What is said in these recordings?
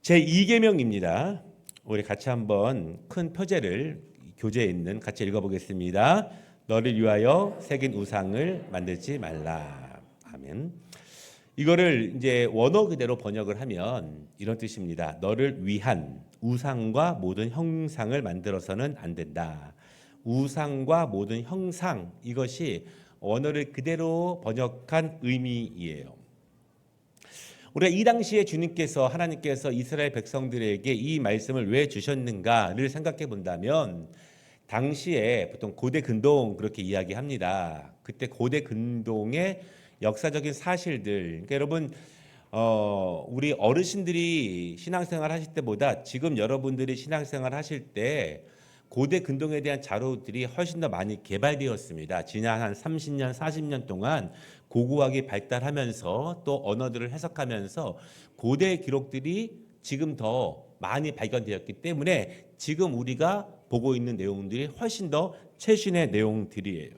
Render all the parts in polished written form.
제2계명입니다. 우리 같이 한번 큰 표제를 교재에 있는 같이 읽어보겠습니다. 너를 위하여 새긴 우상을 만들지 말라. 아멘. 이거를 이제 원어 그대로 번역을 하면 이런 뜻입니다. 너를 위한 우상과 모든 형상을 만들어서는 안 된다. 우상과 모든 형상, 이것이 원어를 그대로 번역한 의미이에요. 우리가 이 당시에 하나님께서 이스라엘 백성들에게 이 말씀을 왜 주셨는가를 생각해 본다면, 당시에 보통 고대 근동 그렇게 이야기합니다. 그때 고대 근동의 역사적인 사실들, 그러니까 여러분 우리 어르신들이 신앙생활 하실 때보다 지금 여러분들이 신앙생활 하실 때 고대 근동에 대한 자료들이 훨씬 더 많이 개발되었습니다. 지난 한 30년, 40년 동안 고고학이 발달하면서 또 언어들을 해석하면서 고대 기록들이 지금 더 많이 발견되었기 때문에 지금 우리가 보고 있는 내용들이 훨씬 더 최신의 내용들이에요.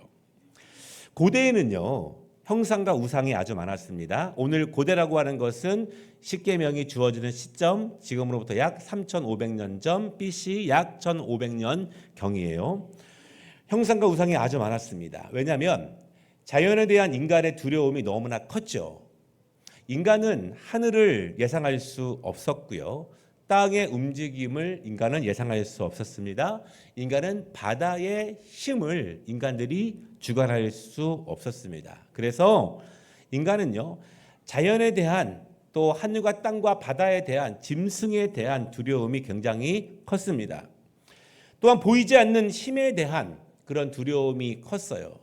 고대에는요, 형상과 우상이 아주 많았습니다. 오늘 고대라고 하는 것은 십계명이 주어지는 시점, 지금으로부터 약 3,500년 전 BC 약 1,500년 경이에요. 형상과 우상이 아주 많았습니다. 왜냐하면 자연에 대한 인간의 두려움이 너무나 컸죠. 인간은 하늘을 예상할 수 없었고요. 땅의 움직임을 인간은 예상할 수 없었습니다. 인간은 바다의 힘을 인간들이 주관할 수 없었습니다. 그래서 인간은요, 자연에 대한 또 하늘과 땅과 바다에 대한 짐승에 대한 두려움이 굉장히 컸습니다. 또한 보이지 않는 힘에 대한 그런 두려움이 컸어요.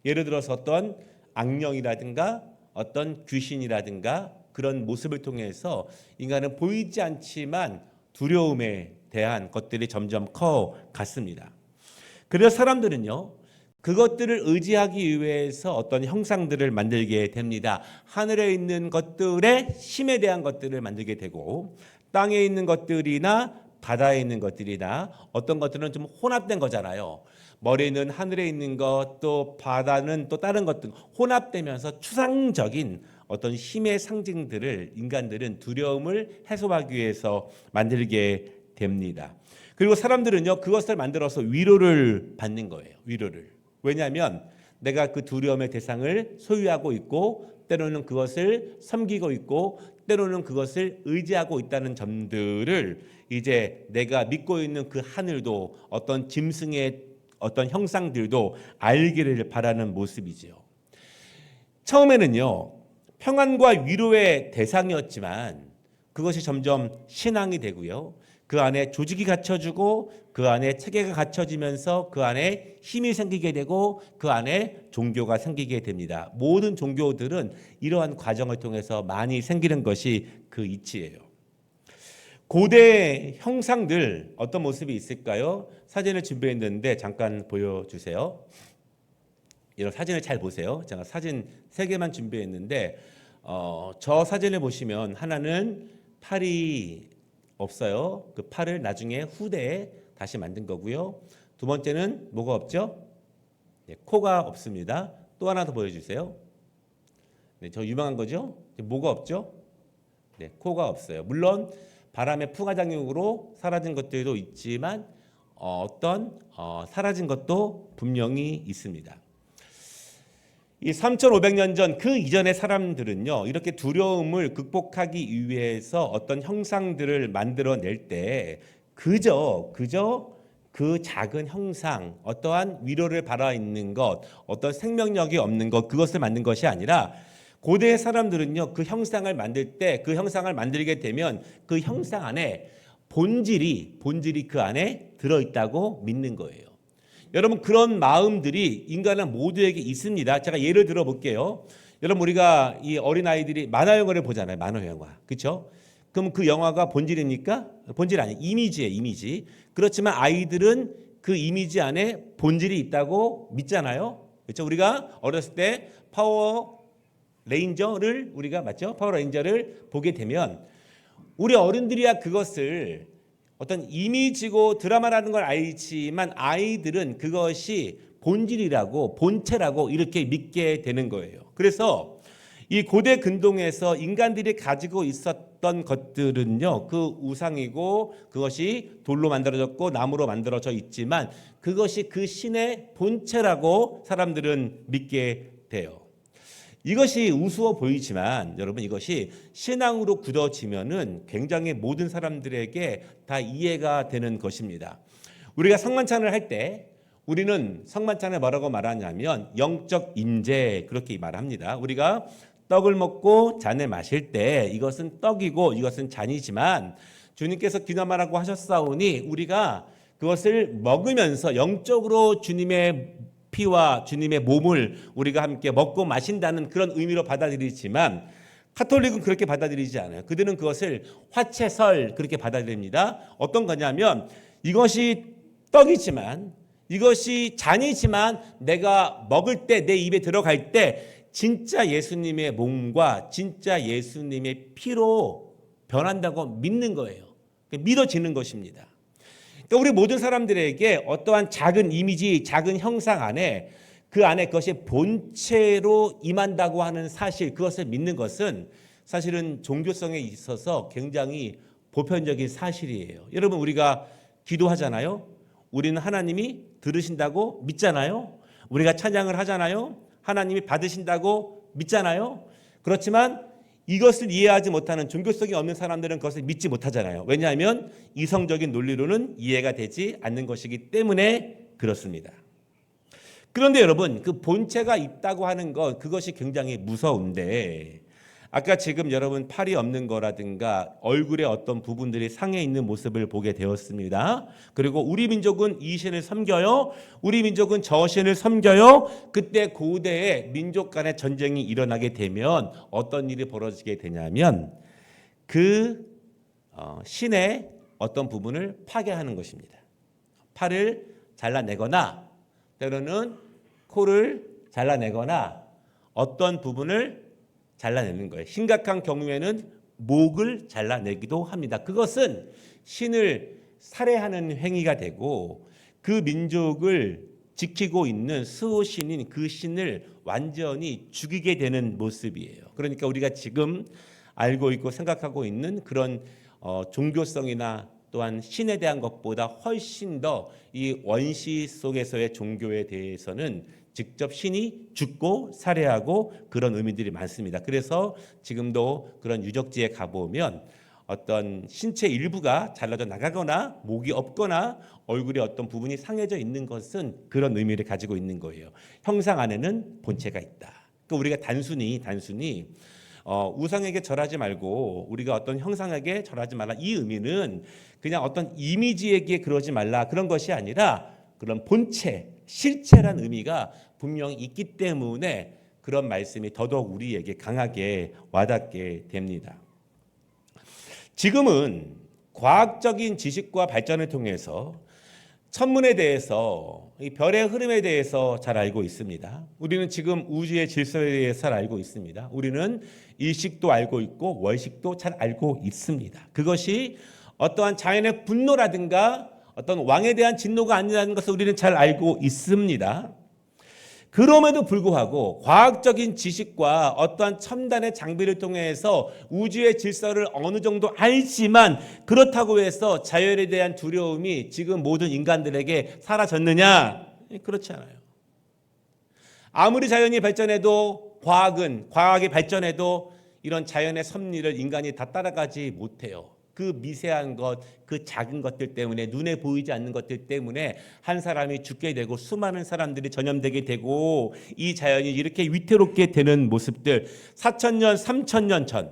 예를 들어서 어떤 악령이라든가 어떤 귀신이라든가 그런 모습을 통해서 인간은 보이지 않지만 두려움에 대한 것들이 점점 커갔습니다. 그래서 사람들은요, 그것들을 의지하기 위해서 어떤 형상들을 만들게 됩니다. 하늘에 있는 것들의 힘에 대한 것들을 만들게 되고, 땅에 있는 것들이나 바다에 있는 것들이나 어떤 것들은 좀 혼합된 거잖아요. 머리는 하늘에 있는 것, 또 바다는 또 다른 것들 혼합되면서 추상적인 어떤 힘의 상징들을 인간들은 두려움을 해소하기 위해서 만들게 됩니다. 그리고 사람들은요, 그것을 만들어서 위로를 받는 거예요. 위로를. 왜냐하면 내가 그 두려움의 대상을 소유하고 있고, 때로는 그것을 섬기고 있고, 때로는 그것을 의지하고 있다는 점들을 이제 내가 믿고 있는 그 하늘도 어떤 짐승의 어떤 형상들도 알기를 바라는 모습이지요. 처음에는요, 평안과 위로의 대상이었지만 그것이 점점 신앙이 되고요. 그 안에 조직이 갖춰지고 그 안에 체계가 갖춰지면서 그 안에 힘이 생기게 되고 그 안에 종교가 생기게 됩니다. 모든 종교들은 이러한 과정을 통해서 많이 생기는 것이 그 이치예요. 고대 형상들 어떤 모습이 있을까요? 사진을 준비했는데 잠깐 보여주세요. 이런 사진을 잘 보세요. 제가 사진 3개만 준비했는데 저 사진을 보시면 하나는 팔이 없어요. 그 팔을 나중에 후대에 다시 만든 거고요. 두 번째는 뭐가 없죠? 네, 코가 없습니다. 또 하나 더 보여주세요. 네, 저 유명한 거죠? 뭐가 없죠? 네, 코가 없어요. 물론 바람의 풍화작용으로 사라진 것들도 있지만 사라진 것도 분명히 있습니다. 이 3,500년 전 그 이전의 사람들은요, 이렇게 두려움을 극복하기 위해서 어떤 형상들을 만들어낼 때 그저 그 작은 형상, 어떠한 위로를 바라 있는 것, 어떤 생명력이 없는 것, 그것을 만든 것이 아니라 고대 사람들은요, 그 형상을 만들 때, 그 형상을 만들게 되면 그 형상 안에 본질이 그 안에 들어있다고 믿는 거예요. 여러분, 그런 마음들이 인간은 모두에게 있습니다. 제가 예를 들어 볼게요. 여러분, 우리가 이 어린아이들이 만화 영화를 보잖아요. 만화 영화. 그렇죠? 그럼 그 영화가 본질입니까? 본질 아니에요. 이미지예요, 이미지. 그렇지만 아이들은 그 이미지 안에 본질이 있다고 믿잖아요. 그렇죠? 우리가 어렸을 때 파워레인저를 보게 되면 우리 어른들이야 그것을 어떤 이미지고 드라마라는 걸 알지만 아이들은 그것이 본질이라고, 본체라고 이렇게 믿게 되는 거예요. 그래서 이 고대 근동에서 인간들이 가지고 있었던 것들은요, 그 우상이고 그것이 돌로 만들어졌고 나무로 만들어져 있지만 그것이 그 신의 본체라고 사람들은 믿게 돼요. 이것이 우스워 보이지만 여러분, 이것이 신앙으로 굳어지면은 굉장히 모든 사람들에게 다 이해가 되는 것입니다. 우리가 성만찬을 할 때 우리는 성만찬에 뭐라고 말하냐면 영적 임재, 그렇게 말합니다. 우리가 떡을 먹고 잔을 마실 때 이것은 떡이고 이것은 잔이지만 주님께서 기념하라고 하셨사오니 우리가 그것을 먹으면서 영적으로 주님의 피와 주님의 몸을 우리가 함께 먹고 마신다는 그런 의미로 받아들이지만 카톨릭은 그렇게 받아들이지 않아요. 그들은 그것을 화채설 그렇게 받아들입니다. 어떤 거냐면 이것이 떡이지만 이것이 잔이지만 내가 먹을 때 내 입에 들어갈 때 진짜 예수님의 몸과 진짜 예수님의 피로 변한다고 믿는 거예요. 믿어지는 것입니다. 그러니까 우리 모든 사람들에게 어떠한 작은 이미지, 작은 형상 안에 그 안에 그것이 본체로 임한다고 하는 사실, 그것을 믿는 것은 사실은 종교성에 있어서 굉장히 보편적인 사실이에요. 여러분, 우리가 기도하잖아요. 우리는 하나님이 들으신다고 믿잖아요. 우리가 찬양을 하잖아요. 하나님이 받으신다고 믿잖아요. 그렇지만 이것을 이해하지 못하는 종교성이 없는 사람들은 그것을 믿지 못하잖아요. 왜냐하면 이성적인 논리로는 이해가 되지 않는 것이기 때문에 그렇습니다. 그런데 여러분, 그 본체가 있다고 하는 것, 그것이 굉장히 무서운데 아까 지금 여러분 팔이 없는 거라든가 얼굴의 어떤 부분들이 상해 있는 모습을 보게 되었습니다. 그리고 우리 민족은 이 신을 섬겨요. 우리 민족은 저 신을 섬겨요. 그때 고대에 민족 간의 전쟁이 일어나게 되면 어떤 일이 벌어지게 되냐면 그 신의 어떤 부분을 파괴하는 것입니다. 팔을 잘라내거나 때로는 코를 잘라내거나 어떤 부분을 잘라내는 거예요. 심각한 경우에는 목을 잘라내기도 합니다. 그것은 신을 살해하는 행위가 되고 그 민족을 지키고 있는 수호신인 그 신을 완전히 죽이게 되는 모습이에요. 그러니까 우리가 지금 알고 있고 생각하고 있는 그런 종교성이나 또한 신에 대한 것보다 훨씬 더 이 원시 속에서의 종교에 대해서는 직접 신이 죽고 살해하고 그런 의미들이 많습니다. 그래서 지금도 그런 유적지에 가보면 어떤 신체 일부가 잘라져 나가거나 목이 없거나 얼굴에 어떤 부분이 상해져 있는 것은 그런 의미를 가지고 있는 거예요. 형상 안에는 본체가 있다. 그러니까 우리가 단순히 우상에게 절하지 말고 우리가 어떤 형상에게 절하지 말라, 이 의미는 그냥 어떤 이미지에게 그러지 말라 그런 것이 아니라 그런 본체, 실체란 의미가 분명히 있기 때문에 그런 말씀이 더더욱 우리에게 강하게 와닿게 됩니다. 지금은 과학적인 지식과 발전을 통해서 천문에 대해서, 이 별의 흐름에 대해서 잘 알고 있습니다. 우리는 지금 우주의 질서에 대해서 잘 알고 있습니다. 우리는 일식도 알고 있고 월식도 잘 알고 있습니다. 그것이 어떠한 자연의 분노라든가 어떤 왕에 대한 진노가 아니라는 것을 우리는 잘 알고 있습니다. 그럼에도 불구하고 과학적인 지식과 어떠한 첨단의 장비를 통해서 우주의 질서를 어느 정도 알지만 그렇다고 해서 자연에 대한 두려움이 지금 모든 인간들에게 사라졌느냐? 그렇지 않아요. 아무리 자연이 발전해도 과학이 발전해도 이런 자연의 섭리를 인간이 다 따라가지 못해요. 그 미세한 것, 그 작은 것들 때문에, 눈에 보이지 않는 것들 때문에 한 사람이 죽게 되고 수많은 사람들이 전염되게 되고 이 자연이 이렇게 위태롭게 되는 모습들, 4,000년, 3,000년 전,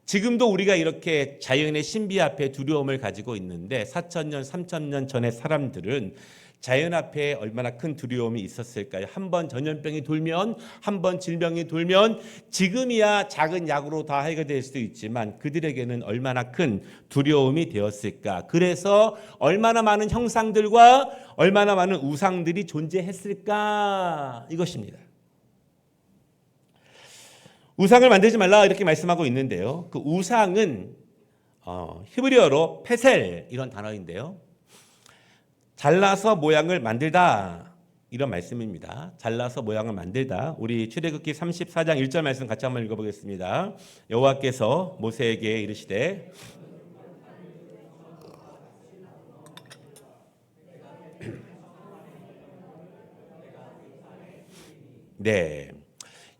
지금도 우리가 이렇게 자연의 신비 앞에 두려움을 가지고 있는데 4,000년, 3,000년 전의 사람들은 자연 앞에 얼마나 큰 두려움이 있었을까요? 한 번 전염병이 돌면, 한 번 질병이 돌면 지금이야 작은 약으로 다 해결될 수도 있지만 그들에게는 얼마나 큰 두려움이 되었을까? 그래서 얼마나 많은 형상들과 얼마나 많은 우상들이 존재했을까? 이것입니다. 우상을 만들지 말라 이렇게 말씀하고 있는데요. 그 우상은 히브리어로 페셀 이런 단어인데요. 잘라서 모양을 만들다, 이런 말씀입니다. 잘라서 모양을 만들다. 우리 출애굽기 34장 1절 말씀 같이 한번 읽어보겠습니다. 여호와께서 모세에게 이르시되 네.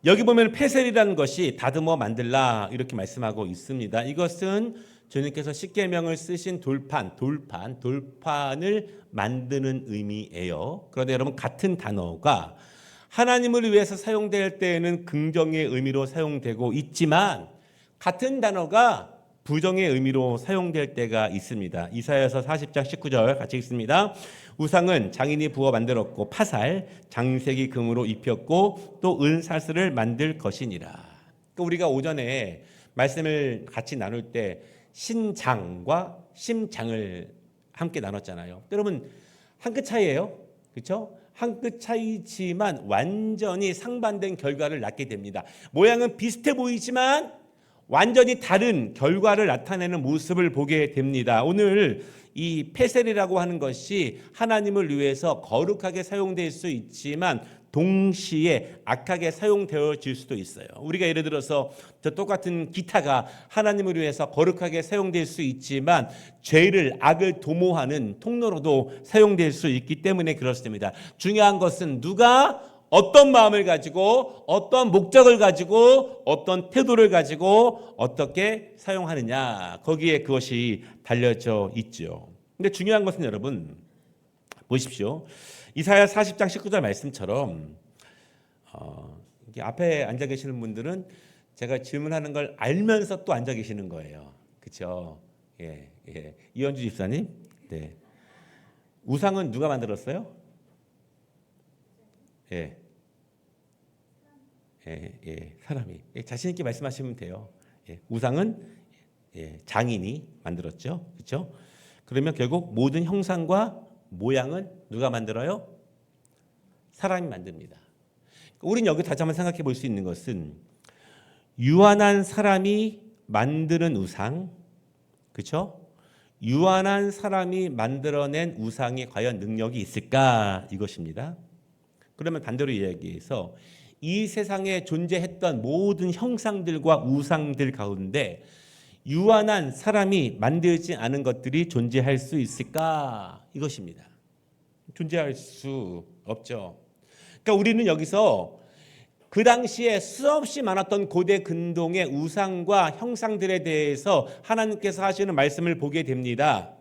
여기 보면 페셀이라는 것이 다듬어 만들라 이렇게 말씀하고 있습니다. 이것은 주님께서 십계명을 쓰신 돌판을 만드는 의미예요. 그런데 여러분 같은 단어가 하나님을 위해서 사용될 때에는 긍정의 의미로 사용되고 있지만 같은 단어가 부정의 의미로 사용될 때가 있습니다. 이사야서 40장 19절 같이 읽습니다. 우상은 장인이 부어 만들었고 파살, 장색이 금으로 입혔고 또 은사슬을 만들 것이니라. 그러니까 우리가 오전에 말씀을 같이 나눌 때 신장과 심장을 함께 나눴잖아요. 여러분 한 끗 차이예요. 그렇죠? 한 끗 차이지만 완전히 상반된 결과를 낳게 됩니다. 모양은 비슷해 보이지만 완전히 다른 결과를 나타내는 모습을 보게 됩니다. 오늘 이 페셀이라고 하는 것이 하나님을 위해서 거룩하게 사용될 수 있지만 동시에 악하게 사용되어질 수도 있어요. 우리가 예를 들어서 저 똑같은 기타가 하나님을 위해서 거룩하게 사용될 수 있지만 죄를 악을 도모하는 통로로도 사용될 수 있기 때문에 그렇습니다. 중요한 것은 누가 어떤 마음을 가지고 어떤 목적을 가지고 어떤 태도를 가지고 어떻게 사용하느냐 거기에 그것이 달려져 있죠. 근데 중요한 것은 여러분 보십시오. 이사야 40장 19절 말씀처럼 앞에 앉아 계시는 분들은 제가 질문하는 걸 알면서 또 앉아 계시는 거예요. 그렇죠? 예. 이현주 집사님, 네. 우상은 누가 만들었어요? 사람이 자신 있게 말씀하시면 돼요. 우상은 장인이 만들었죠, 그렇죠? 그러면 결국 모든 형상과 모양은 누가 만들어요? 사람이 만듭니다. 우리는 여기 다시 한번 생각해 볼 수 있는 것은 유한한 사람이 만드는 우상, 그렇죠? 유한한 사람이 만들어낸 우상이 과연 능력이 있을까 이것입니다. 그러면 반대로 이야기해서 이 세상에 존재했던 모든 형상들과 우상들 가운데 유한한 사람이 만들지 않은 것들이 존재할 수 있을까? 이것입니다. 존재할 수 없죠. 그러니까 우리는 여기서 그 당시에 수없이 많았던 고대 근동의 우상과 형상들에 대해서 하나님께서 하시는 말씀을 보게 됩니다.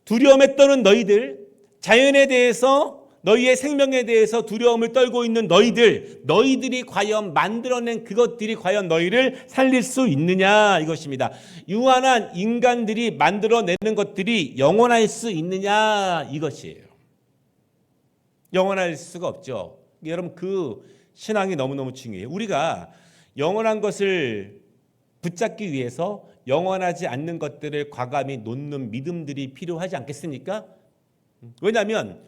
두려움에 떠는 너희들, 자연에 대해서 너희의 생명에 대해서 두려움을 떨고 있는 너희들이 과연 만들어낸 그것들이 과연 너희를 살릴 수 있느냐 이것입니다. 유한한 인간들이 만들어내는 것들이 영원할 수 있느냐 이것이에요. 영원할 수가 없죠. 여러분 그 신앙이 너무너무 중요해요. 우리가 영원한 것을 붙잡기 위해서 영원하지 않는 것들을 과감히 놓는 믿음들이 필요하지 않겠습니까? 왜냐하면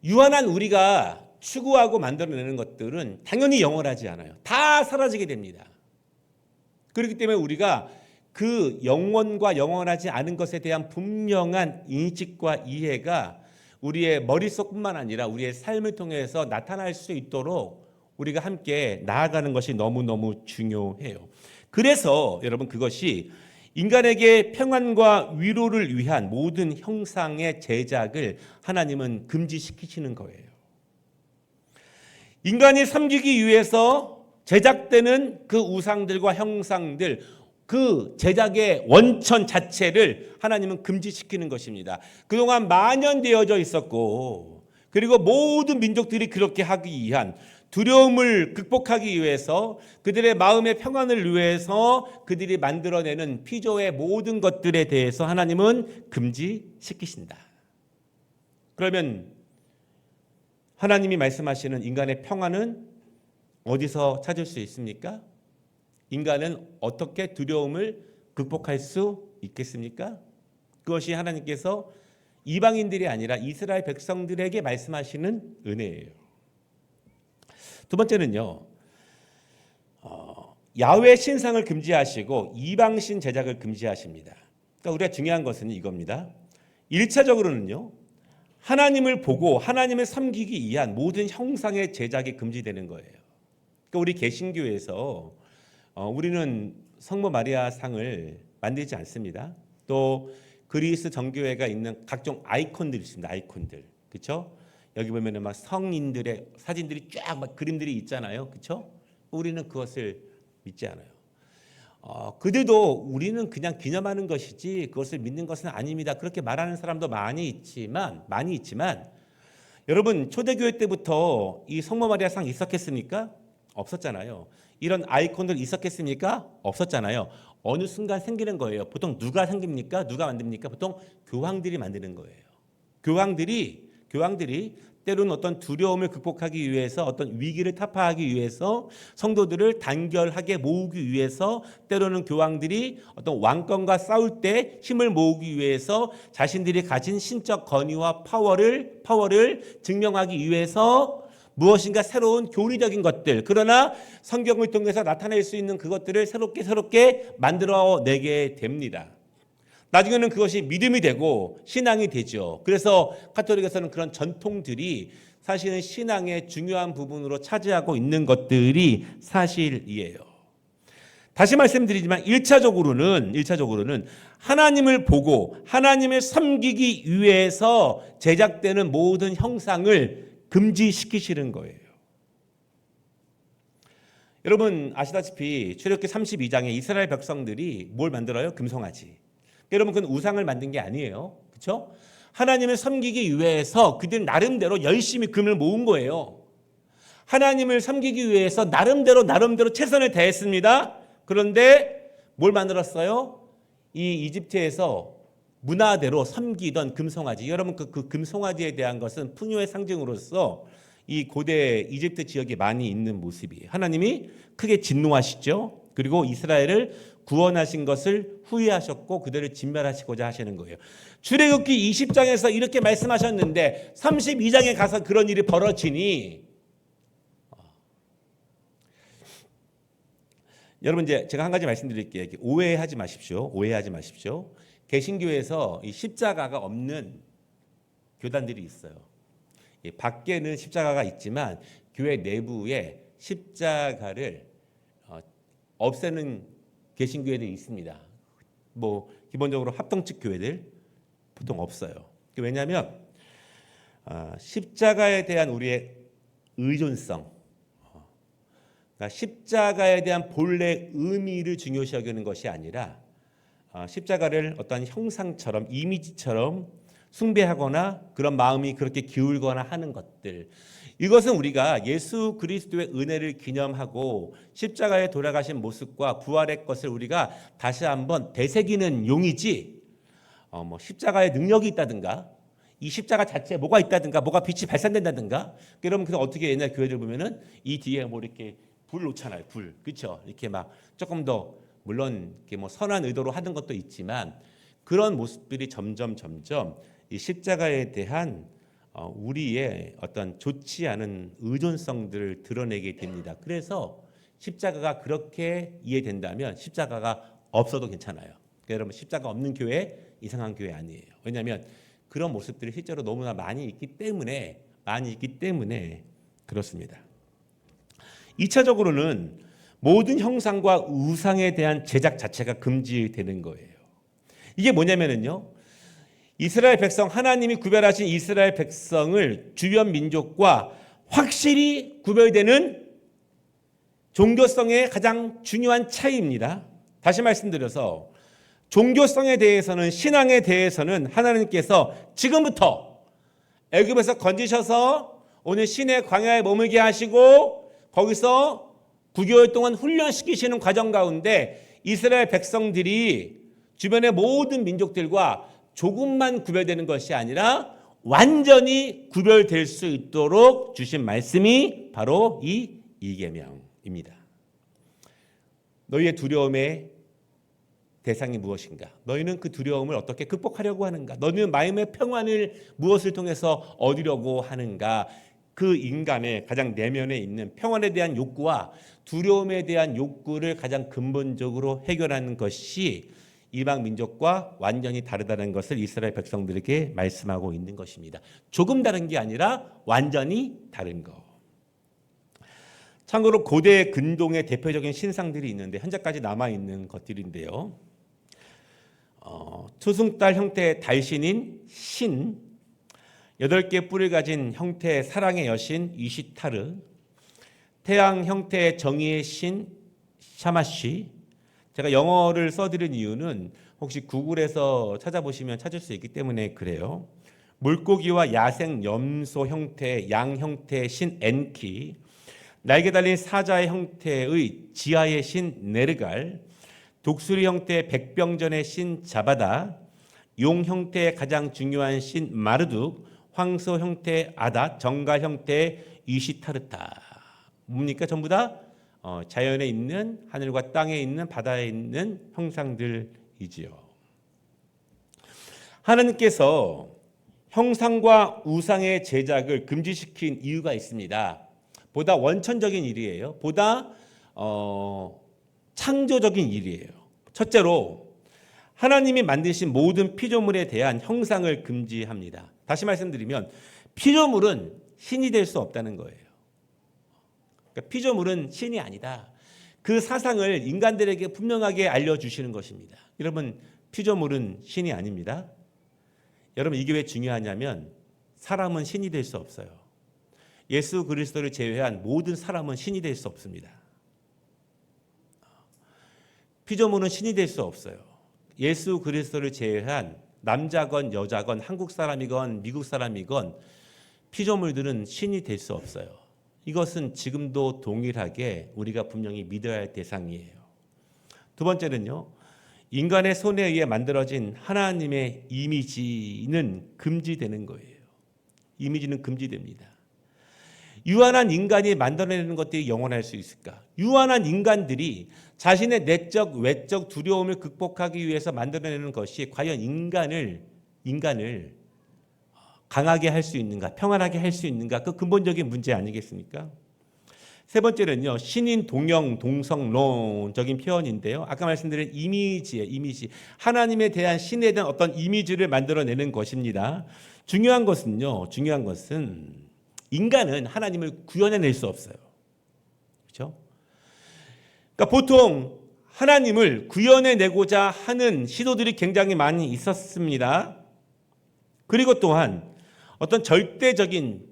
유한한 우리가 추구하고 만들어내는 것들은 당연히 영원하지 않아요. 다 사라지게 됩니다. 그렇기 때문에 우리가 그 영원과 영원하지 않은 것에 대한 분명한 인식과 이해가 우리의 머릿속뿐만 아니라 우리의 삶을 통해서 나타날 수 있도록 우리가 함께 나아가는 것이 너무너무 중요해요. 그래서 여러분 그것이 인간에게 평안과 위로를 위한 모든 형상의 제작을 하나님은 금지시키시는 거예요. 인간이 섬기기 위해서 제작되는 그 우상들과 형상들, 그 제작의 원천 자체를 하나님은 금지시키는 것입니다. 그동안 만연되어져 있었고 그리고 모든 민족들이 그렇게 하기 위한 두려움을 극복하기 위해서 그들의 마음의 평안을 위해서 그들이 만들어내는 피조의 모든 것들에 대해서 하나님은 금지시키신다. 그러면 하나님이 말씀하시는 인간의 평안은 어디서 찾을 수 있습니까? 인간은 어떻게 두려움을 극복할 수 있겠습니까? 그것이 하나님께서 이방인들이 아니라 이스라엘 백성들에게 말씀하시는 은혜예요. 두 번째는요, 야훼 신상을 금지하시고 이방신 제작을 금지하십니다. 그러니까 우리가 중요한 것은 이겁니다. 1차적으로는요, 하나님을 보고 하나님을 섬기기 위한 모든 형상의 제작이 금지되는 거예요. 그러니까 우리 개신교에서 우리는 성모 마리아 상을 만들지 않습니다. 또 그리스 정교회가 있는 각종 아이콘들이 있습니다. 아이콘들, 그렇죠? 여기 보면은 막 성인들의 사진들이 쫙 막 그림들이 있잖아요, 그렇죠? 우리는 그것을 믿지 않아요. 그들도 우리는 그냥 기념하는 것이지 그것을 믿는 것은 아닙니다. 그렇게 말하는 사람도 많이 있지만 여러분 초대교회 때부터 이 성모 마리아 상 있었겠습니까? 없었잖아요. 이런 아이콘들 있었겠습니까? 없었잖아요. 어느 순간 생기는 거예요. 보통 누가 생깁니까? 누가 만듭니까? 보통 교황들이 만드는 거예요. 교황들이 때로는 어떤 두려움을 극복하기 위해서 어떤 위기를 타파하기 위해서 성도들을 단결하게 모으기 위해서 때로는 교황들이 어떤 왕권과 싸울 때 힘을 모으기 위해서 자신들이 가진 신적 권위와 파워를 증명하기 위해서 무엇인가 새로운 교리적인 것들, 그러나 성경을 통해서 나타낼 수 있는 그것들을 새롭게 만들어내게 됩니다. 나중에는 그것이 믿음이 되고 신앙이 되죠. 그래서 가톨릭에서는 그런 전통들이 사실은 신앙의 중요한 부분으로 차지하고 있는 것들이 사실이에요. 다시 말씀드리지만 1차적으로는 하나님을 보고 하나님을 섬기기 위해서 제작되는 모든 형상을 금지시키시는 거예요. 여러분 아시다시피 출애굽기 32장에 이스라엘 백성들이 뭘 만들어요? 금송아지. 여러분 그건 우상을 만든 게 아니에요. 그렇죠? 하나님을 섬기기 위해서 그들 나름대로 열심히 금을 모은 거예요. 하나님을 섬기기 위해서 나름대로 최선을 다했습니다. 그런데 뭘 만들었어요? 이 이집트에서 문화대로 섬기던 금송아지. 여러분 그 금송아지에 대한 것은 풍요의 상징으로서 이 고대 이집트 지역에 많이 있는 모습이에요. 하나님이 크게 진노하시죠. 그리고 이스라엘을 구원하신 것을 후회하셨고 그들을 진멸하시고자 하시는 거예요. 출애굽기 20장에서 이렇게 말씀하셨는데 32장에 가서 그런 일이 벌어지니 여러분 이제 제가 한 가지 말씀드릴게요. 오해하지 마십시오. 개신교에서 이 십자가가 없는 교단들이 있어요. 밖에는 십자가가 있지만 교회 내부에 십자가를 없애는 개신교회들이 있습니다. 뭐 기본적으로 합동측 교회들 보통 없어요. 왜냐하면 십자가에 대한 우리의 의존성, 그러니까 십자가에 대한 본래 의미를 중요시 여기는 것이 아니라 십자가를 어떤 형상처럼 이미지처럼 숭배하거나 그런 마음이 그렇게 기울거나 하는 것들, 이것은 우리가 예수 그리스도의 은혜를 기념하고 십자가에 돌아가신 모습과 부활의 것을 우리가 다시 한번 되새기는 용이지, 뭐 십자가의 능력이 있다든가 이 십자가 자체에 뭐가 있다든가 뭐가 빛이 발산된다든가. 여러분 그래서 어떻게 옛날 교회들 보면은 이 뒤에 뭐 이렇게 불 놓잖아요. 불, 그렇죠? 이렇게 막 조금 더 물론 이렇게 뭐 선한 의도로 하는 것도 있지만 그런 모습들이 점점 이 십자가에 대한 우리의 어떤 좋지 않은 의존성들을 드러내게 됩니다. 그래서 십자가가 그렇게 이해된다면 십자가가 없어도 괜찮아요. 그러니까 여러분 십자가 없는 교회 이상한 교회 아니에요. 왜냐하면 그런 모습들이 실제로 너무나 많이 있기 때문에 그렇습니다. 2차적으로는 모든 형상과 우상에 대한 제작 자체가 금지되는 거예요. 이게 뭐냐면요, 이스라엘 백성, 하나님이 구별하신 이스라엘 백성을 주변 민족과 확실히 구별되는 종교성의 가장 중요한 차이입니다. 다시 말씀드려서 종교성에 대해서는, 신앙에 대해서는 하나님께서 지금부터 애굽에서 건지셔서 오늘 시내 광야에 머물게 하시고 거기서 9개월 동안 훈련시키시는 과정 가운데 이스라엘 백성들이 주변의 모든 민족들과 조금만 구별되는 것이 아니라 완전히 구별될 수 있도록 주신 말씀이 바로 이 이계명입니다. 너희의 두려움의 대상이 무엇인가? 너희는 그 두려움을 어떻게 극복하려고 하는가? 너희는 마음의 평안을 무엇을 통해서 얻으려고 하는가? 그 인간의 가장 내면에 있는 평안에 대한 욕구와 두려움에 대한 욕구를 가장 근본적으로 해결하는 것이 이방 민족과 완전히 다르다는 것을 이스라엘 백성들에게 말씀하고 있는 것입니다. 조금 다른 게 아니라 완전히 다른 거. 참고로 고대 근동의 대표적인 신상들이 있는데 현재까지 남아있는 것들인데요. 투승달 형태의 달신인 신, 8개의 뿔을 가진 형태의 사랑의 여신 이시타르, 태양 형태의 정의의 신 샤마시. 제가 영어를 써드린 이유는 혹시 구글에서 찾아보시면 찾을 수 있기 때문에 그래요. 물고기와 야생 염소 형태의 양 형태의 신 엔키, 날개 달린 사자의 형태의 지하의 신 네르갈, 독수리 형태의 백병전의 신 자바다, 용 형태의 가장 중요한 신 마르둑, 황소 형태의 아다, 정갈 형태의 이시타르타. 뭡니까? 전부 다 자연에 있는, 하늘과 땅에 있는, 바다에 있는 형상들이지요. 하나님께서 형상과 우상의 제작을 금지시킨 이유가 있습니다. 보다 원천적인 일이에요. 보다 창조적인 일이에요. 첫째로 하나님이 만드신 모든 피조물에 대한 형상을 금지합니다. 다시 말씀드리면 피조물은 신이 될 수 없다는 거예요. 그러니까 피조물은 신이 아니다. 그 사상을 인간들에게 분명하게 알려주시는 것입니다. 여러분, 피조물은 신이 아닙니다. 여러분, 이게 왜 중요하냐면 사람은 신이 될 수 없어요. 예수 그리스도를 제외한 모든 사람은 신이 될 수 없습니다. 피조물은 신이 될 수 없어요. 예수 그리스도를 제외한 남자건 여자건 한국 사람이건 미국 사람이건 피조물들은 신이 될 수 없어요. 이것은 지금도 동일하게 우리가 분명히 믿어야 할 대상이에요. 두 번째는요. 인간의 손에 의해 만들어진 하나님의 이미지는 금지되는 거예요. 이미지는 금지됩니다. 유한한 인간이 만들어내는 것들이 영원할 수 있을까? 유한한 인간들이 자신의 내적, 외적 두려움을 극복하기 위해서 만들어내는 것이 과연 인간을 강하게 할 수 있는가, 평안하게 할 수 있는가? 그 근본적인 문제 아니겠습니까? 세 번째는요, 신인 동형 동성론적인 표현인데요. 아까 말씀드린 이미지, 하나님에 대한 신에 대한 어떤 이미지를 만들어내는 것입니다. 중요한 것은 인간은 하나님을 구현해낼 수 없어요. 그렇죠? 그러니까 보통 하나님을 구현해내고자 하는 시도들이 굉장히 많이 있었습니다. 그리고 또한 어떤 절대적인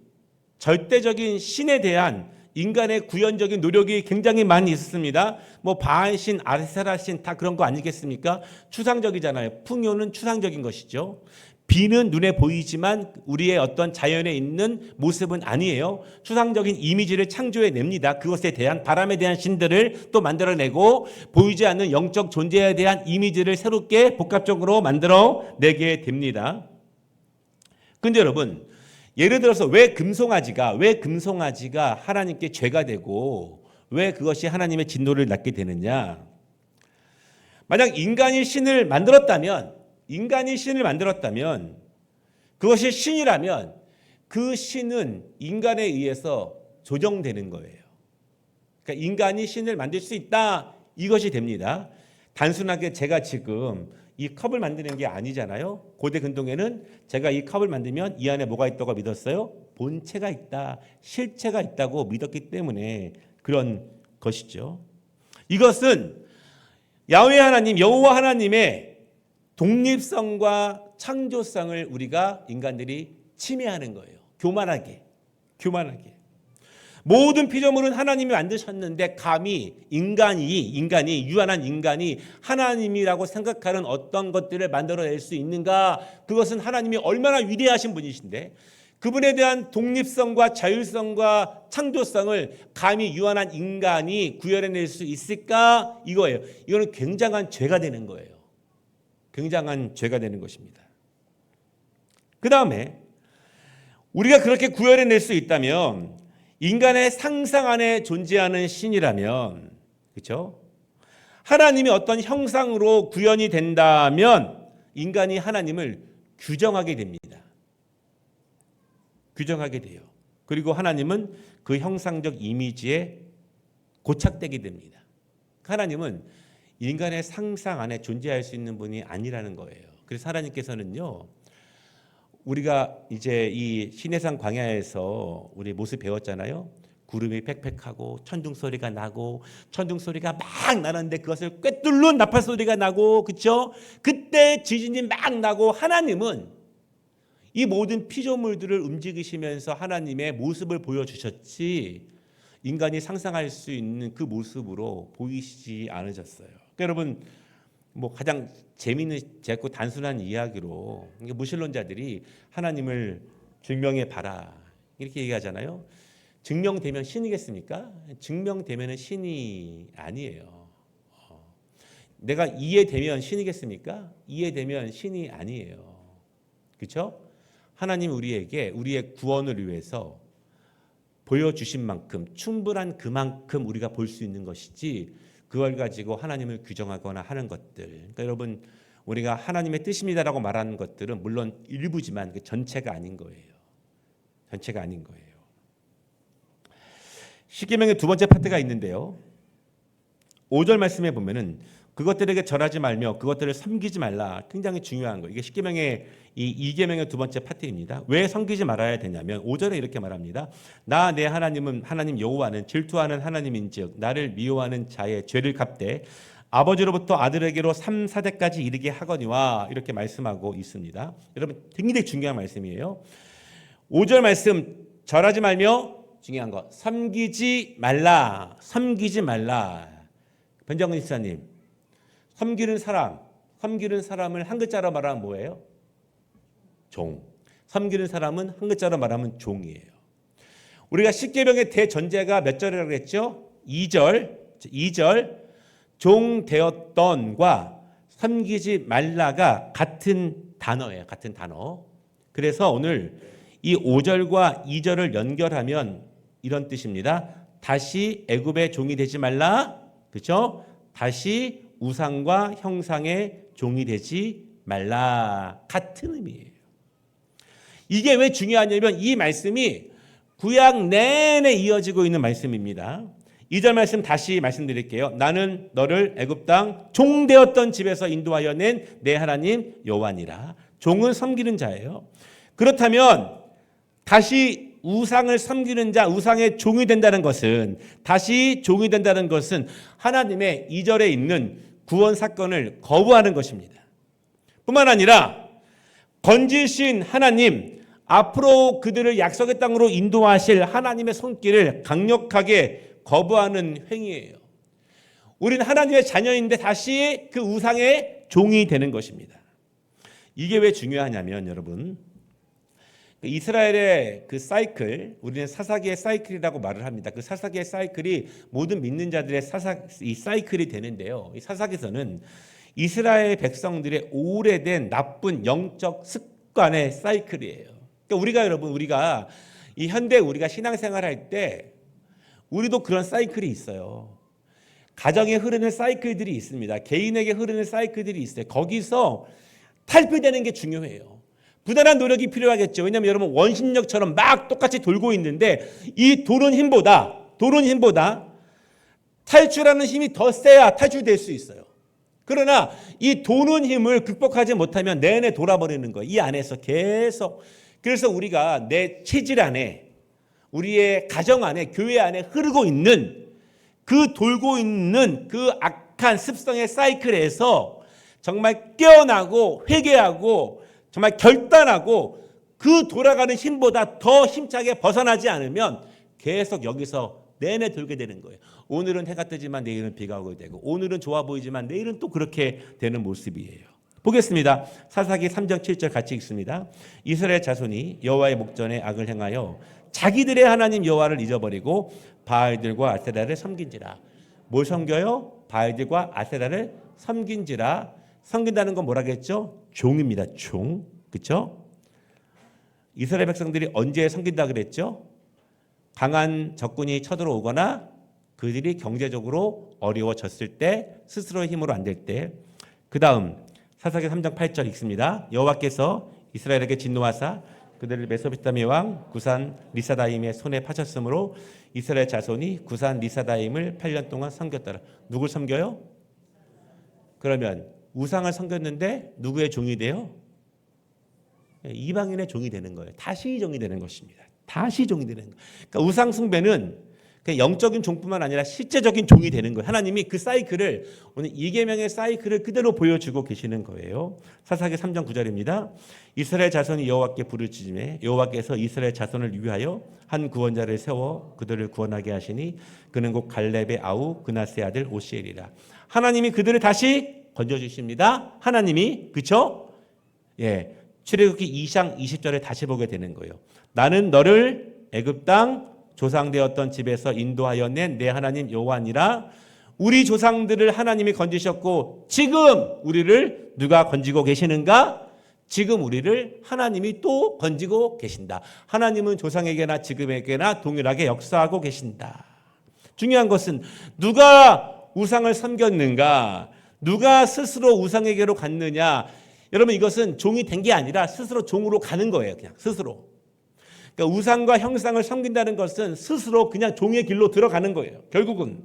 신에 대한 인간의 구현적인 노력이 굉장히 많이 있었습니다. 뭐 바알신, 아세라신 다 그런 거 아니겠습니까? 추상적이잖아요. 풍요는 추상적인 것이죠. 비는 눈에 보이지만 우리의 어떤 자연에 있는 모습은 아니에요. 추상적인 이미지를 창조해냅니다. 그것에 대한 바람에 대한 신들을 또 만들어내고 보이지 않는 영적 존재에 대한 이미지를 새롭게 복합적으로 만들어내게 됩니다. 근데 여러분, 예를 들어서 왜 금송아지가 하나님께 죄가 되고 왜 그것이 하나님의 진노를 낳게 되느냐? 만약 인간이 신을 만들었다면 그것이 신이라면 그 신은 인간에 의해서 조정되는 거예요. 그러니까 인간이 신을 만들 수 있다, 이것이 됩니다. 단순하게 제가 지금 이 컵을 만드는 게 아니잖아요. 고대 근동에는 제가 이 컵을 만들면 이 안에 뭐가 있다고 믿었어요? 본체가 있다, 실체가 있다고 믿었기 때문에 그런 것이죠. 이것은 야훼 하나님, 여호와 하나님의 독립성과 창조성을 우리가 인간들이 침해하는 거예요. 교만하게. 모든 피조물은 하나님이 만드셨는데 감히 인간이 유한한 인간이 하나님이라고 생각하는 어떤 것들을 만들어낼 수 있는가? 그것은 하나님이 얼마나 위대하신 분이신데 그분에 대한 독립성과 자율성과 창조성을 감히 유한한 인간이 구현해낼 수 있을까? 이거예요. 이거는 굉장한 죄가 되는 거예요. 굉장한 죄가 되는 것입니다. 그 다음에 우리가 그렇게 구현해낼 수 있다면 인간의 상상 안에 존재하는 신이라면, 그렇죠? 하나님이 어떤 형상으로 구현이 된다면 인간이 하나님을 규정하게 됩니다. 규정하게 돼요. 그리고 하나님은 그 형상적 이미지에 고착되게 됩니다. 하나님은 인간의 상상 안에 존재할 수 있는 분이 아니라는 거예요. 그래서 하나님께서는요, 우리가 이제 이 시내산 광야에서 우리 모습 배웠잖아요. 구름이 팩팩하고 천둥 소리가 나고 천둥 소리가 막 나는데 그것을 꿰뚫는 나팔 소리가 나고, 그렇죠? 그때 지진이 막 나고, 하나님은 이 모든 피조물들을 움직이시면서 하나님의 모습을 보여주셨지, 인간이 상상할 수 있는 그 모습으로 보이시지 않으셨어요. 그러니까 여러분, 뭐 가장 재미있는 작고 단순한 이야기로 무신론자들이 하나님을 증명해 봐라 이렇게 얘기하잖아요. 증명되면 신이겠습니까? 증명되면 신이 아니에요. 내가 이해되면 신이겠습니까? 이해되면 신이 아니에요. 그렇죠? 하나님 우리에게 우리의 구원을 위해서 보여주신 만큼, 충분한 그만큼 우리가 볼 수 있는 것이지, 그걸 가지고 하나님을 규정하거나 하는 것들, 그러니까 여러분, 우리가 하나님의 뜻입니다라고 말하는 것들은 물론 일부지만 그 전체가 아닌 거예요. 전체가 아닌 거예요. 십계명의 두 번째 파트가 있는데요. 5절 말씀에 보면은 그것들에게 절하지 말며 그것들을 섬기지 말라. 굉장히 중요한 거예요. 이게 십계명의 이 2계명의 두 번째 파트입니다. 왜 섬기지 말아야 되냐면 5절에 이렇게 말합니다. 나 내 하나님은, 하나님 여호와는 질투하는 하나님인즉 나를 미워하는 자의 죄를 갚되 아버지로부터 아들에게로 3, 4대까지 이르게 하거니와, 이렇게 말씀하고 있습니다. 여러분, 굉장히 중요한 말씀이에요. 5절 말씀, 절하지 말며, 중요한 거, 섬기지 말라. 섬기지 말라. 변정근 집사님, 섬기는 사람을 한 글자로 말하면 뭐예요? 종. 섬기는 사람은 한 글자로 말하면 종이에요. 우리가 십계명의 대전제가 몇 절이라고 했죠? 2절. 종 되었던과 섬기지 말라가 같은 단어예요. 같은 단어. 그래서 오늘 이 5절과 2절을 연결하면 이런 뜻입니다. 다시 애굽의 종이 되지 말라. 그렇죠? 다시 우상과 형상의 종이 되지 말라. 같은 의미예요. 이게 왜 중요하냐면 이 말씀이 구약 내내 이어지고 있는 말씀입니다. 2절 말씀 다시 말씀드릴게요. 나는 너를 애굽 땅 종되었던 집에서 인도하여 낸 내 하나님 여호와니라. 종은 섬기는 자예요. 그렇다면 다시 우상을 섬기는 자, 우상의 종이 된다는 것은, 다시 종이 된다는 것은 하나님의 2절에 있는 구원 사건을 거부하는 것입니다. 뿐만 아니라 건지신 하나님, 앞으로 그들을 약속의 땅으로 인도하실 하나님의 손길을 강력하게 거부하는 행위예요. 우리는 하나님의 자녀인데 다시 그 우상의 종이 되는 것입니다. 이게 왜 중요하냐면 여러분, 이스라엘의 그 사이클, 우리는 사사기의 사이클이라고 말을 합니다. 그 사사기의 사이클이 모든 믿는 자들의 이 사이클이 되는데요. 이 사사기서는 이스라엘 백성들의 오래된 나쁜 영적 습관의 사이클이에요. 그러니까 우리가 이 현대 우리가 신앙생활할 때 우리도 그런 사이클이 있어요. 가정에 흐르는 사이클들이 있습니다. 개인에게 흐르는 사이클들이 있어요. 거기서 탈피되는 게 중요해요. 부단한 노력이 필요하겠죠. 왜냐하면 여러분, 원심력처럼 막 똑같이 돌고 있는데 이 도는 힘보다 탈출하는 힘이 더 세야 탈출될 수 있어요. 그러나 이 도는 힘을 극복하지 못하면 내내 돌아버리는 거예요. 이 안에서 계속. 그래서 우리가 내 체질 안에, 우리의 가정 안에, 교회 안에 흐르고 있는 그 돌고 있는 그 악한 습성의 사이클에서 정말 깨어나고 회개하고 정말 결단하고 그 돌아가는 힘보다 더 힘차게 벗어나지 않으면 계속 여기서 내내 돌게 되는 거예요. 오늘은 해가 뜨지만 내일은 비가 오게 되고, 오늘은 좋아 보이지만 내일은 또 그렇게 되는 모습이에요. 보겠습니다. 사사기 3장 7절 같이 읽습니다. 이스라엘 자손이 여호와의 목전에 악을 행하여 자기들의 하나님 여호와를 잊어버리고 바알들과 아세라를 섬긴지라. 뭘 섬겨요? 바알들과 아세라를 섬긴지라. 섬긴다는 건 뭐라겠죠? 종입니다. 종. 그렇죠? 이스라엘 백성들이 언제 섬긴다 그랬죠? 강한 적군이 쳐들어오거나 그들이 경제적으로 어려워졌을 때, 스스로의 힘으로 안 될 때. 그 다음 사사기 3장 8절 읽습니다. 여호와께서 이스라엘에게 진노하사 그들을 메소포타미아 왕 구산 리사다임의 손에 파셨으므로 이스라엘 자손이 구산 리사다임을 8년 동안 섬겼더라. 누굴 섬겨요? 그러면 우상을 섬겼는데 누구의 종이 돼요? 이방인의 종이 되는 거예요. 다시 종이 되는 것입니다. 다시 종이 되는 거예요. 그러니까 우상 숭배는 그냥 영적인 종뿐만 아니라 실제적인 종이 되는 거예요. 하나님이 그 사이클을 오늘 이계명의 사이클을 그대로 보여주고 계시는 거예요. 사사기 3장 9절입니다. 이스라엘 자손이 여호와께 부르짖음에 여호와께서 이스라엘 자손을 위하여 한 구원자를 세워 그들을 구원하게 하시니 그는 곧 갈렙의 아우 그나스의 아들 오시엘이라. 하나님이 그들을 다시 건져주십니다. 하나님이 그렇죠? 예, 출애굽기 2장 20절에 다시 보게 되는 거예요. 나는 너를 애굽 땅 조상되었던 집에서 인도하여 낸 내 하나님 여호와니라. 우리 조상들을 하나님이 건지셨고 지금 우리를 누가 건지고 계시는가? 지금 우리를 하나님이 또 건지고 계신다. 하나님은 조상에게나 지금에게나 동일하게 역사하고 계신다. 중요한 것은 누가 우상을 섬겼는가? 누가 스스로 우상에게로 갔느냐? 여러분 이것은 종이 된 게 아니라 스스로 종으로 가는 거예요. 그냥 스스로. 그러니까 우상과 형상을 섬긴다는 것은 스스로 그냥 종의 길로 들어가는 거예요. 결국은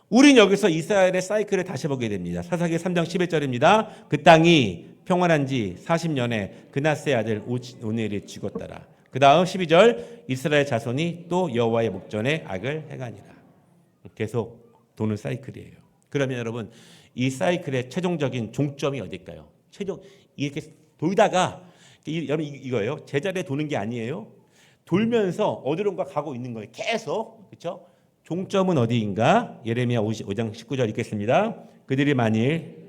우린 여기서 이스라엘의 사이클을 다시 보게 됩니다. 사사기 3장 11절입니다. 그 땅이 평안한 지 40년에 그나스의 아들 오넬이 죽었더라. 그 다음 12절 이스라엘 자손이 또 여호와의 목전에 악을 행하니라. 계속 도는 사이클이에요. 그러면 여러분 이 사이클의 최종적인 종점이 어딜까요? 이렇게 돌다가 여러분 이거예요. 제자리에 도는 게 아니에요. 돌면서 어디론가 가고 있는 거예요. 계속. 그렇죠? 종점은 어디인가? 예레미야 5장 19절 읽겠습니다. 그들이 만일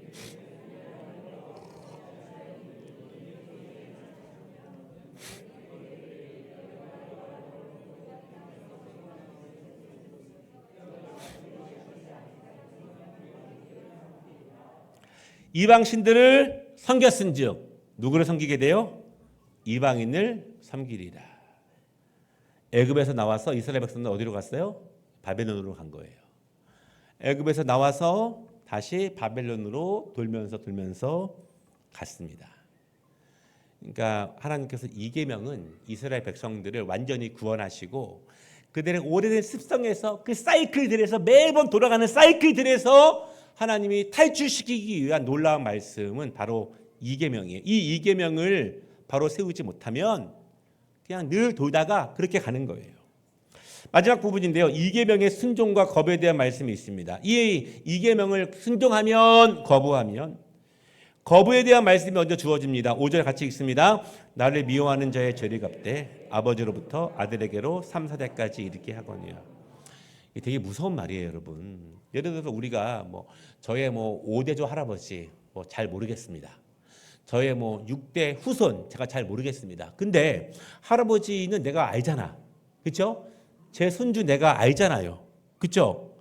이방 신들을 섬겼은즉 누구를 섬기게 돼요? 이방인을 섬기리라. 애굽에서 나와서 이스라엘 백성들 어디로 갔어요? 바벨론으로 간 거예요. 애굽에서 나와서 다시 바벨론으로 돌면서 갔습니다. 그러니까 하나님께서 이 계명은 이스라엘 백성들을 완전히 구원하시고 그들의 오래된 습성에서 그 사이클들에서 매번 돌아가는 사이클들에서 하나님이 탈출시키기 위한 놀라운 말씀은 바로 이 계명이에요. 이 계명을 바로 세우지 못하면 그냥 늘 돌다가 그렇게 가는 거예요. 마지막 부분인데요. 이 계명의 순종과 거부에 대한 말씀이 있습니다. 이 계명을 순종하면 거부하면 거부에 대한 말씀이 먼저 주어집니다. 5절 같이 읽습니다. 나를 미워하는 자의 죄를 갚되 아버지로부터 아들에게로 3, 4대까지 이르게 하거니와. 이게 되게 무서운 말이에요, 여러분. 예를 들어서 우리가 저의 5대조 할아버지 잘 모르겠습니다. 저의 6대 후손 제가 잘 모르겠습니다. 근데 할아버지는 내가 알잖아. 그렇죠? 제 손주 내가 알잖아요. 그렇죠?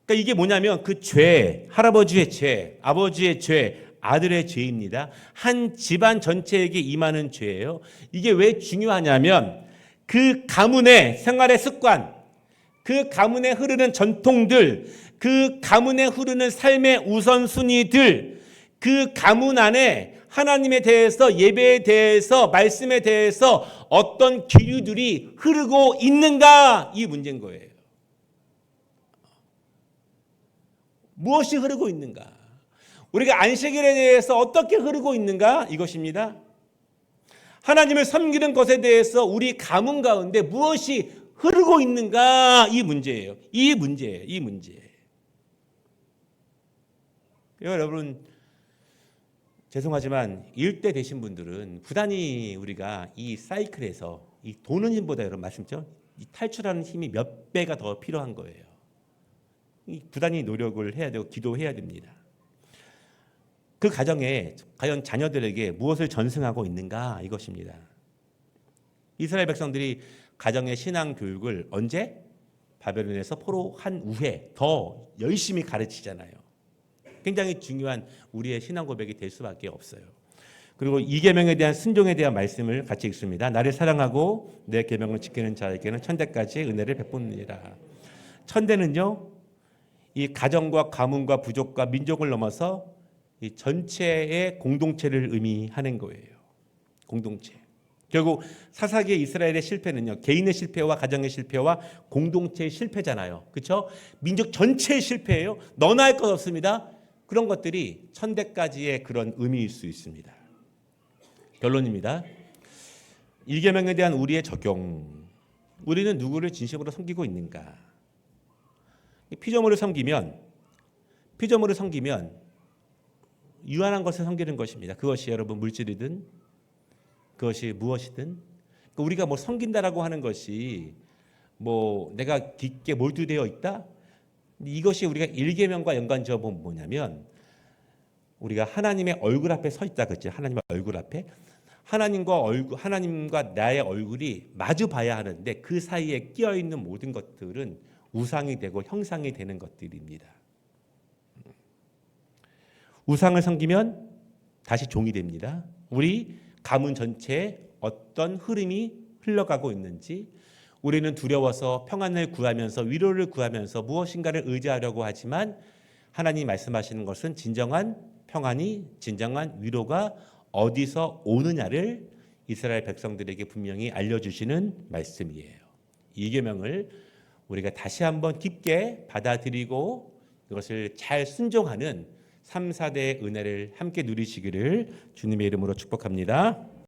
그러니까 이게 뭐냐면 그 죄, 할아버지의 죄, 아버지의 죄, 아들의 죄입니다. 한 집안 전체에게 임하는 죄예요. 이게 왜 중요하냐면 그 가문의 생활의 습관, 그 가문에 흐르는 전통들, 그 가문에 흐르는 삶의 우선순위들, 그 가문 안에 하나님에 대해서, 예배에 대해서, 말씀에 대해서 어떤 기류들이 흐르고 있는가, 이 문제인 거예요. 무엇이 흐르고 있는가? 우리가 안식일에 대해서 어떻게 흐르고 있는가? 이것입니다. 하나님을 섬기는 것에 대해서 우리 가문 가운데 무엇이 흐르고 있는가? 이 문제예요. 이 문제. 여러분, 죄송하지만 일대 되신 분들은 부단히 우리가 이 사이클에서 이 도는 힘보다 여러분 말씀죠? 이 탈출하는 힘이 몇 배가 더 필요한 거예요. 부단히 노력을 해야 되고 기도해야 됩니다. 그 가정에 과연 자녀들에게 무엇을 전승하고 있는가 이것입니다. 이스라엘 백성들이 가정의 신앙 교육을 언제? 바벨론에서 포로한 후에 더 열심히 가르치잖아요. 굉장히 중요한 우리의 신앙 고백이 될 수밖에 없어요. 그리고 이 계명에 대한 순종에 대한 말씀을 같이 읽습니다. 나를 사랑하고 내 계명을 지키는 자에게는 천대까지 은혜를 베푸느니라. 천대는요, 이 가정과 가문과 부족과 민족을 넘어서 이 전체의 공동체를 의미하는 거예요. 공동체. 결국 사사기의 이스라엘의 실패는요, 개인의 실패와 가정의 실패와 공동체의 실패잖아요. 그렇죠? 민족 전체의 실패예요. 너나 할 것 없습니다. 그런 것들이 천대까지의 그런 의미일 수 있습니다. 결론입니다. 일계명에 대한 우리의 적용. 우리는 누구를 진심으로 섬기고 있는가? 피조물을 섬기면 유한한 것을 섬기는 것입니다. 그것이 여러분 물질이든 그것이 무엇이든, 그러니까 우리가 뭐 섬긴다라고 하는 것이 뭐 내가 깊게 몰두되어 있다. 이것이 우리가 일계명과 연관지어 보면 뭐냐면 우리가 하나님의 얼굴 앞에 서 있다 그랬죠. 하나님의 얼굴 앞에 하나님과 나의 얼굴이 마주 봐야 하는데 그 사이에 끼어 있는 모든 것들은 우상이 되고 형상이 되는 것들입니다. 우상을 섬기면 다시 종이 됩니다. 우리 가문 전체에 어떤 흐름이 흘러가고 있는지, 우리는 두려워서 평안을 구하면서 위로를 구하면서 무엇인가를 의지하려고 하지만 하나님이 말씀하시는 것은 진정한 평안이, 진정한 위로가 어디서 오느냐를 이스라엘 백성들에게 분명히 알려주시는 말씀이에요. 이 계명을 우리가 다시 한번 깊게 받아들이고 그것을 잘 순종하는 3, 4대의 은혜를 함께 누리시기를 주님의 이름으로 축복합니다.